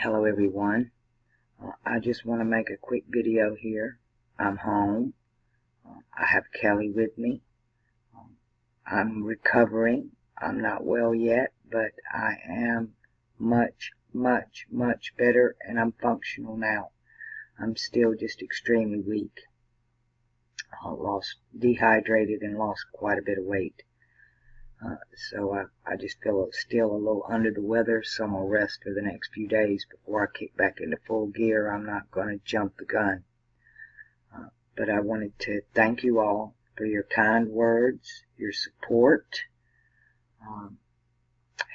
Hello everyone. I just want to make a quick video here. I'm home. I have Kelly with me. I'm recovering. I'm not well yet, but I am much better, and I'm functional now. I'm still just extremely weak. Dehydrated and lost quite a bit of weight. So I just feel still a little under the weather, so I'm going to rest for the next few days before I kick back into full gear. I'm not going to jump the gun. But I wanted to thank you all for your kind words, your support,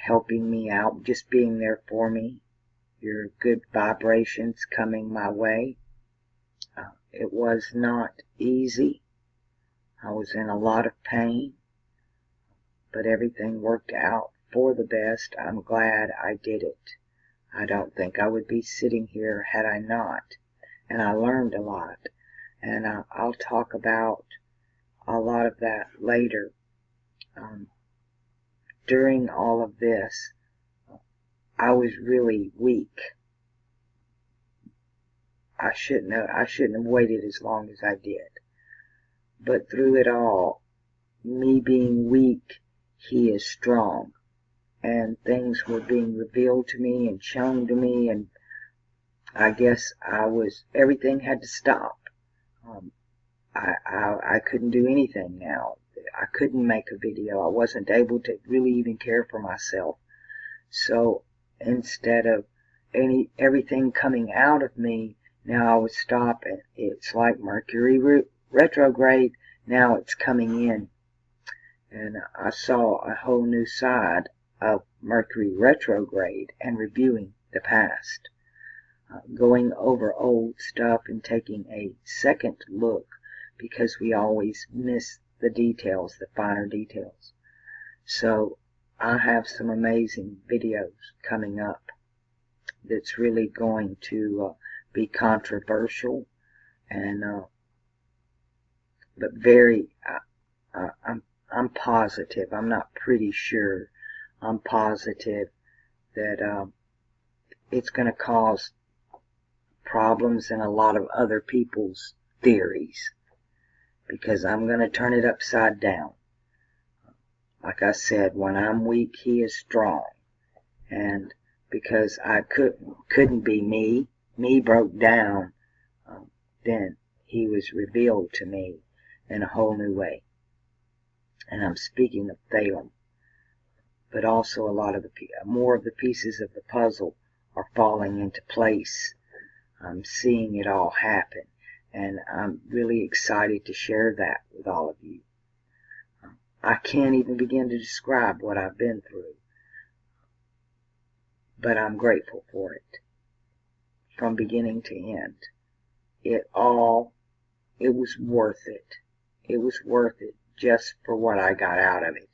helping me out, just being there for me, your good vibrations coming my way. It was not easy. I was in a lot of pain, but everything worked out for the best. I'm glad I did it. I don't think I would be sitting here had I not. And I learned a lot. And I'll talk about a lot of that later. During all of this, I was really weak. I shouldn't have waited as long as I did. But through it all, me being weak, he is strong, and things were being revealed to me and shown to me, and I guess everything had to stop. I couldn't do anything now. I couldn't make a video. I wasn't able to really even care for myself. So instead of everything coming out of me, now I would stop, and it's like Mercury retrograde. Now it's coming in. And I saw a whole new side of Mercury retrograde and reviewing the past, going over old stuff and taking a second look, because we always miss the details, the finer details. So I have some amazing videos coming up that's really going to be controversial, and but very I'm positive. I'm not pretty sure. I'm positive that it's going to cause problems in a lot of other people's theories, because I'm going to turn it upside down. Like I said, when I'm weak, he is strong. And because I couldn't be me broke down, then he was revealed to me in a whole new way. And I'm speaking of Thalem, but also a lot of more of the pieces of the puzzle are falling into place. I'm seeing it all happen, and I'm really excited to share that with all of you. I can't even begin to describe what I've been through, but I'm grateful for it from beginning to end. It was worth it. It was worth it just for what I got out of it.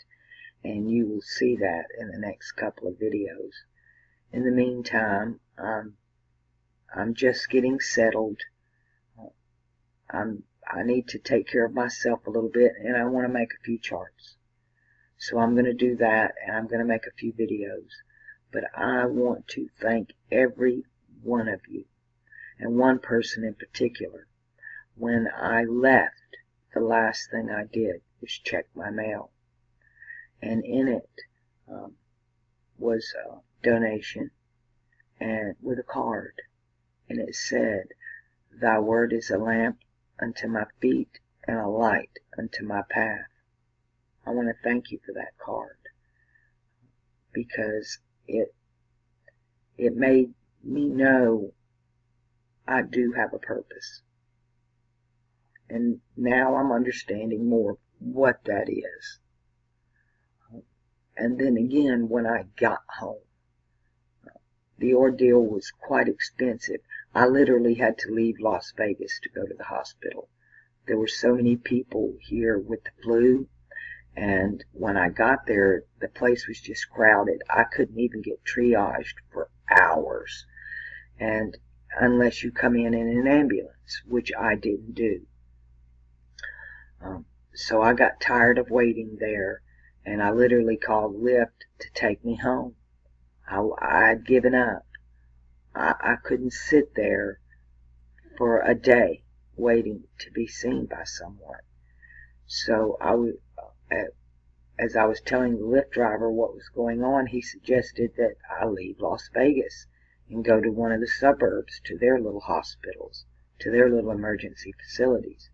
And you will see that in the next couple of videos. In the meantime, I'm just getting settled. I need to take care of myself a little bit, and I want to make a few charts. So I'm going to do that, and I'm going to make a few videos. But I want to thank every one of you, and one person in particular. When I left, the last thing I did was check my mail. And in it was a donation, and with a card. And it said, "Thy word is a lamp unto my feet and a light unto my path." I want to thank you for that card, because it made me know I do have a purpose. And now I'm understanding more what that is. And then again, when I got home, the ordeal was quite expensive. I literally had to leave Las Vegas to go to the hospital. There were so many people here with the flu, and when I got there, the place was just crowded. I couldn't even get triaged for hours, and unless you come in an ambulance, which I didn't do. So I got tired of waiting there, and I literally called Lyft to take me home. I'd given up. I couldn't sit there for a day waiting to be seen by someone. So as I was telling the Lyft driver what was going on, he suggested that I leave Las Vegas and go to one of the suburbs, to their little hospitals, to their little emergency facilities.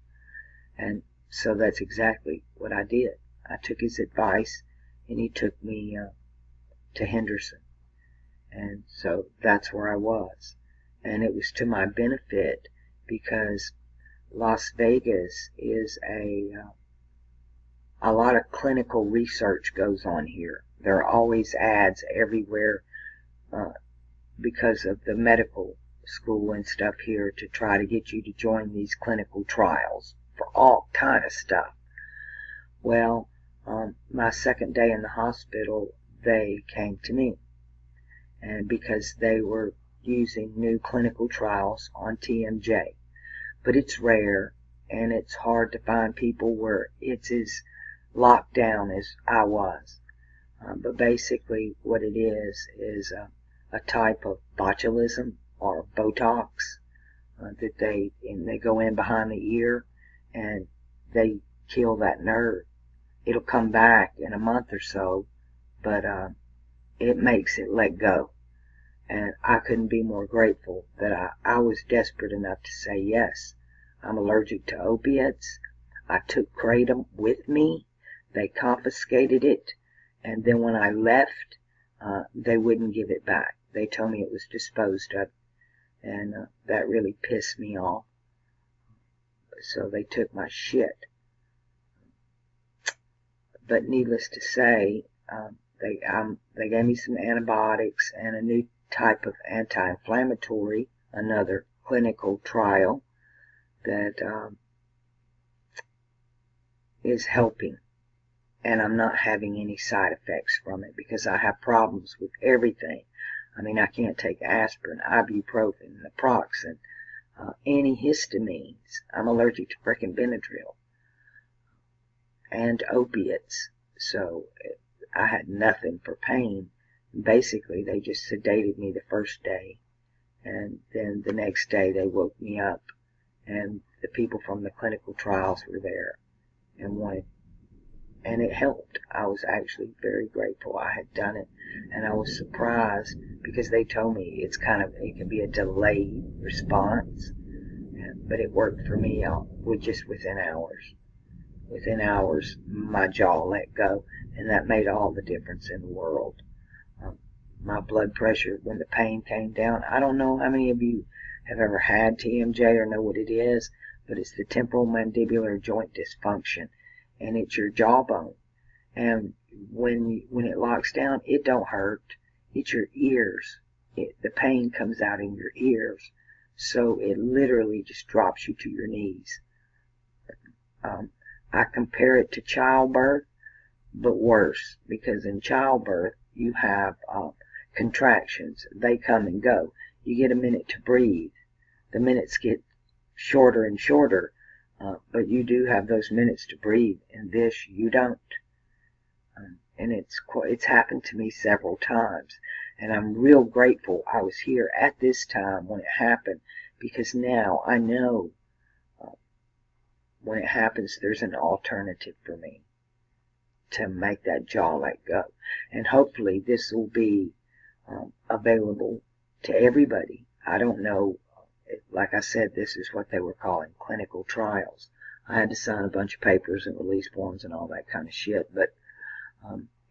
And so that's exactly what I did. I took his advice, and he took me to Henderson. And so that's where I was. And it was to my benefit, because Las Vegas is a lot of clinical research goes on here. There are always ads everywhere because of the medical school and stuff here to try to get you to join these clinical trials for all kind of stuff. Well, my second day in the hospital, they came to me, and because they were using new clinical trials on TMJ. But it's rare, and it's hard to find people where it's as locked down as I was. But basically what it is a type of botulism or Botox that they go in behind the ear, and they kill that nerve. It'll come back in a month or so, but it makes it let go. And I couldn't be more grateful that I was desperate enough to say yes. I'm allergic to opiates. I took kratom with me. They confiscated it, and then when I left, they wouldn't give it back. They told me it was disposed of, and that really pissed me off. So they took my shit. But needless to say, they gave me some antibiotics and a new type of anti-inflammatory, another clinical trial that is helping. And I'm not having any side effects from it, because I have problems with everything. I mean, I can't take aspirin, ibuprofen, naproxen, antihistamines. I'm allergic to frickin' Benadryl and opiates. So I had nothing for pain. Basically, they just sedated me the first day, and then the next day they woke me up, and the people from the clinical trials were there and it helped. I was actually very grateful I had done it, and I was surprised because they told me it can be a delayed response, but it worked for me within hours. Within hours, my jaw let go, and that made all the difference in the world. My blood pressure, when the pain came down, I don't know how many of you have ever had TMJ or know what it is, but it's the temporal mandibular joint dysfunction, and it's your jawbone. And when it locks down, it don't hurt. It's your ears. The pain comes out in your ears, so it literally just drops you to your knees. I compare it to childbirth, but worse, because in childbirth you have contractions. They come and go. You get a minute to breathe. The minutes get shorter and shorter, but you do have those minutes to breathe. In this, you don't. And it's happened to me several times, and I'm real grateful I was here at this time when it happened, because now I know when it happens there's an alternative for me to make that jaw let go. And hopefully this will be available to everybody. I don't know. Like I said, this is what they were calling clinical trials. I had to sign a bunch of papers and release forms and all that kind of shit, but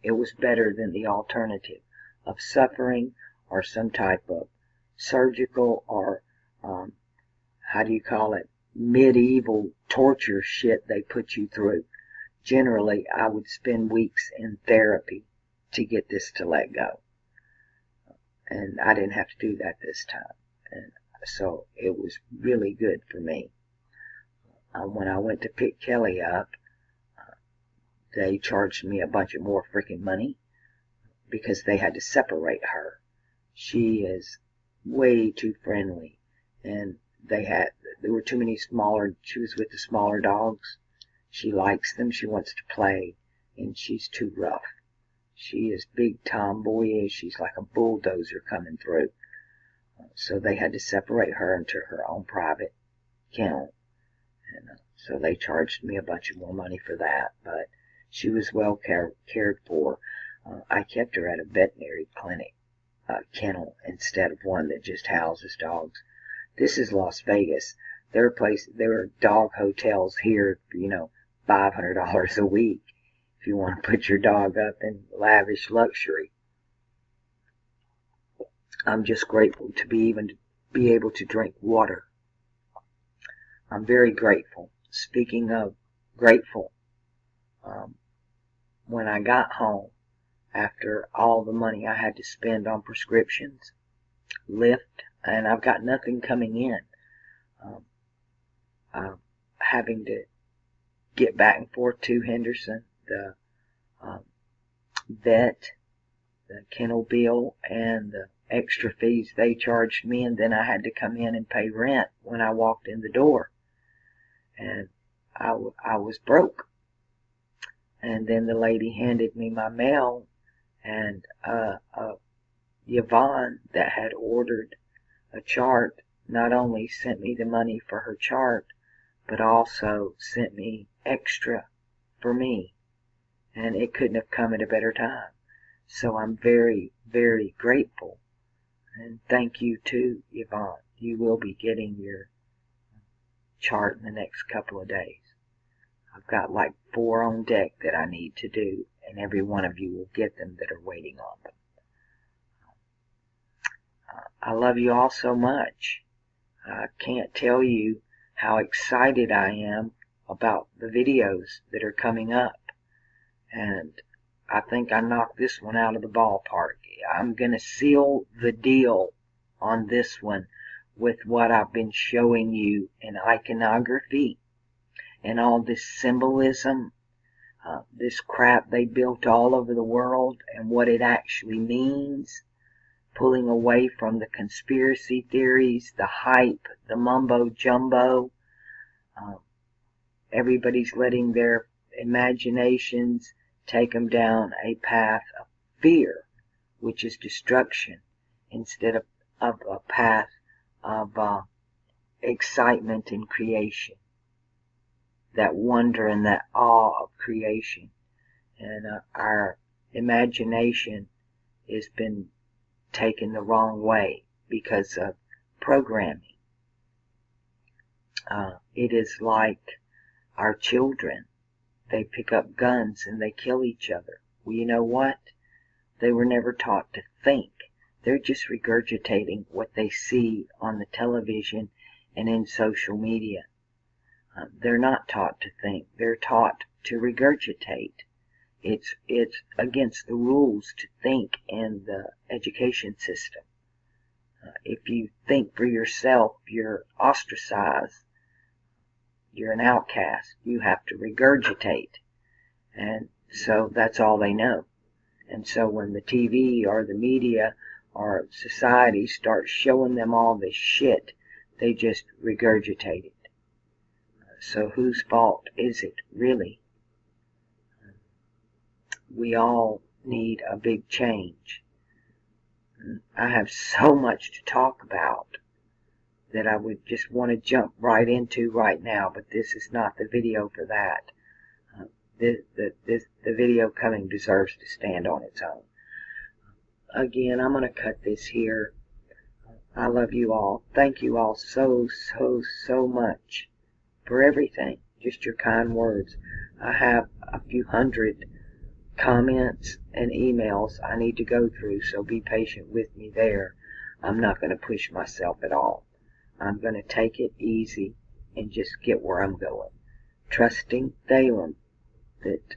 it was better than the alternative of suffering or some type of surgical or medieval torture shit they put you through. Generally, I would spend weeks in therapy to get this to let go, and I didn't have to do that this time, and so it was really good for me. When I went to pick Kelly up, they charged me a bunch of more freaking money because they had to separate her. She is way too friendly, and there were too many she was with the smaller dogs. She likes them, she wants to play, and she's too rough. She is big tomboyish, she's like a bulldozer coming through. So they had to separate her into her own private kennel. And so they charged me a bunch of more money for that. But she was well cared for. I kept her at a veterinary clinic kennel instead of one that just houses dogs. This is Las Vegas. There are dog hotels here, $500 a week if you want to put your dog up in lavish luxury. I'm just grateful to be able to drink water. I'm very grateful. Speaking of grateful, when I got home, after all the money I had to spend on prescriptions, Lyft, and I've got nothing coming in, having to get back and forth to Henderson, the vet, the kennel bill, and the extra fees they charged me, and then I had to come in and pay rent when I walked in the door. And I was broke. And then the lady handed me my mail, and Yvonne, that had ordered a chart, not only sent me the money for her chart, but also sent me extra for me. And it couldn't have come at a better time. So I'm very, very grateful. And thank you too, Yvonne. You will be getting your chart in the next couple of days. I've got like 4 on deck that I need to do, and every one of you will get them that are waiting on them. I love you all so much. I can't tell you how excited I am about the videos that are coming up. And I think I knocked this one out of the ballpark. I'm going to seal the deal on this one with what I've been showing you in iconography and all this symbolism, this crap they built all over the world and what it actually means, pulling away from the conspiracy theories, the hype, the mumbo jumbo. Everybody's letting their imaginations take them down a path of fear, which is destruction, instead of a path of excitement in creation, that wonder and that awe of creation. And our imagination has been taken the wrong way because of programming. It is like our children. They pick up guns and they kill each other. Well, you know what? They were never taught to think. They're just regurgitating what they see on the television and in social media. They're not taught to think. They're taught to regurgitate. It's against the rules to think in the education system. If you think for yourself, you're ostracized. You're an outcast. You have to regurgitate. And so that's all they know. And so when the TV or the media or society starts showing them all this shit, they just regurgitate it. So whose fault is it, really? We all need a big change. I have so much to talk about that I would just want to jump right into right now, but this is not the video for that. The video coming deserves to stand on its own. Again, I'm going to cut this here. I love you all. Thank you all so much for everything. Just your kind words. I have a few hundred comments and emails I need to go through, so be patient with me there. I'm not going to push myself at all. I'm going to take it easy and just get where I'm going. Trusting Thalem that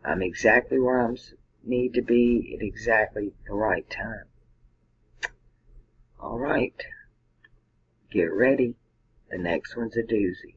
I'm exactly where I need to be at exactly the right time. Alright. Get ready. The next one's a doozy.